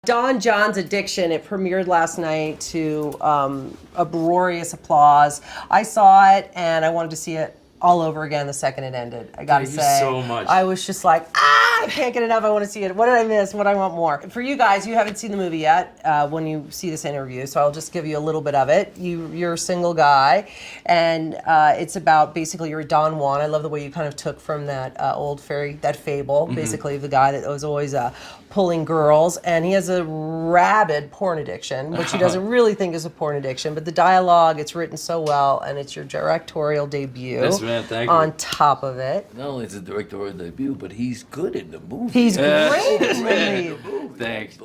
Don John's Addiction, it premiered last night to uproarious applause. I saw it and I wanted to see it all over again the second it ended. I gotta say. Thank you so much. I was just like, I can't get enough. I want to see it. What did I miss? What I want more. For you guys, you haven't seen the movie yet when you see this interview, so I'll just give you a little bit of it. You're a single guy, and it's about basically you're a Don Juan. I love the way you kind of took from that old that fable, basically the guy that was always pulling girls, and he has a rabid porn addiction, which he doesn't really think is a porn addiction, but the dialogue, it's written so well, and it's your directorial debut. Yes, man, thank you. On top of it. Not only is it a directorial debut, but he's good in the movie. He's great in the movie. Thanks.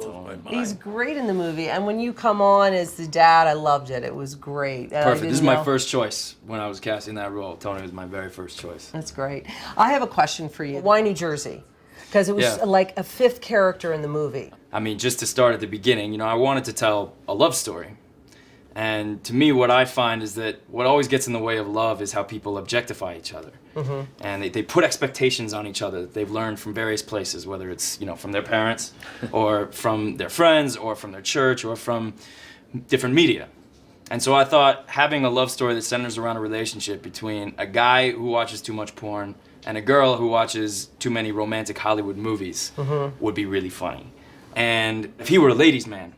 He's great in the movie, and when you come on as the dad, I loved it. It was great. Perfect. This is my first choice when I was casting that role. Tony was my very first choice. That's great. I have a question for you. Why New Jersey? Because it was like a fifth character in the movie. I mean, just to start at the beginning, I wanted to tell a love story. And to me, what I find is that what always gets in the way of love is how people objectify each other. And they put expectations on each other that they've learned from various places, whether it's from their parents, or from their friends, or from their church, or from different media. And so I thought having a love story that centers around a relationship between a guy who watches too much porn and a girl who watches too many romantic Hollywood movies would be really funny. And if he were a ladies' man,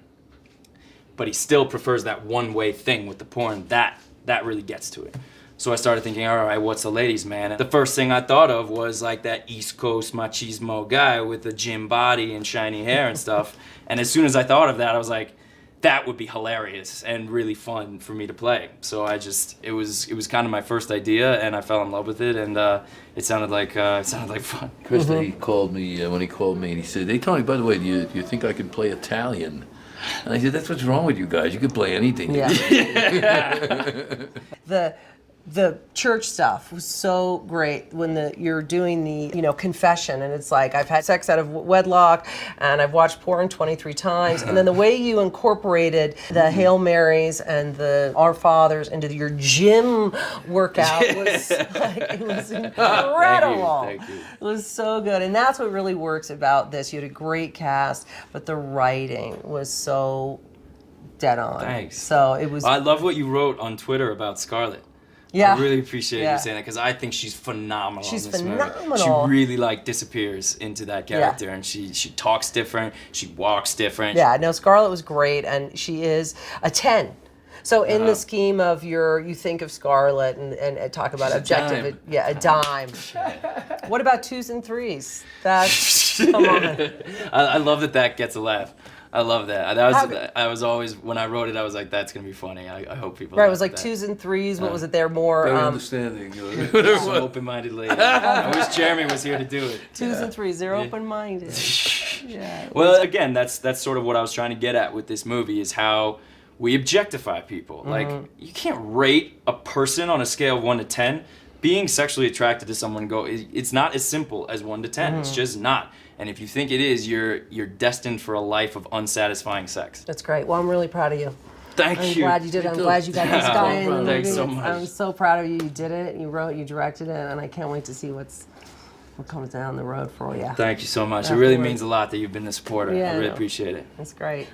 but he still prefers that one-way thing with the porn, that really gets to it. So I started thinking, all right, what's a ladies' man? And the first thing I thought of was like that East Coast machismo guy with a gym body and shiny hair and stuff. And as soon as I thought of that, I was like, that would be hilarious and really fun for me to play. So it was kind of my first idea, and I fell in love with it, and it sounded like fun. Krista, he called me when he called me, and he said, "Hey Tony, by the way, do you think I can play Italian?" And I said, "That's what's wrong with you guys. You can play anything." Yeah. The church stuff was so great when you're doing the confession, and it's like, I've had sex out of wedlock and I've watched porn 23 times, and then the way you incorporated the Hail Marys and the Our Fathers into your gym workout was like, it was incredible. Thank you. It was so good, and that's what really works about this. You had a great cast, but the writing was so dead on. Thanks. So it was. I love what you wrote on Twitter about Scarlett. Yeah. I really appreciate you saying that, because I think she's phenomenal. She's in this phenomenal. Movie. She really disappears into that character, and she talks different, she walks different. Yeah, no, Scarlett was great, and she is a 10. So in the scheme of you think of Scarlett and talk about she's objective, a dime. a dime. What about 2s and 3s? That's come on. I love that gets a laugh. I love that. I was always, when I wrote it, I was like, that's gonna be funny. I hope people. Right, it was like 2s and 3s. What was it? They're more Very understanding. So open-minded lady. I wish Jeremy was here to do it. 2s and 3s. They're open-minded. Yeah. Well, again, that's sort of what I was trying to get at with this movie, is how we objectify people. Like, you can't rate a person on a scale of 1 to 10. Being sexually attracted to someone, it's not as simple as 1 to 10. It's just not. And if you think it is, you're destined for a life of unsatisfying sex. That's great. Well, I'm really proud of you. Thank you. I'm glad you did it. I'm glad you got this guy in the movie. Thanks so much. I'm so proud of you. You did it. You wrote. You directed it, and I can't wait to see what comes down the road for you. Thank you so much. It really means a lot that you've been a supporter. Yeah, I really appreciate it. That's great.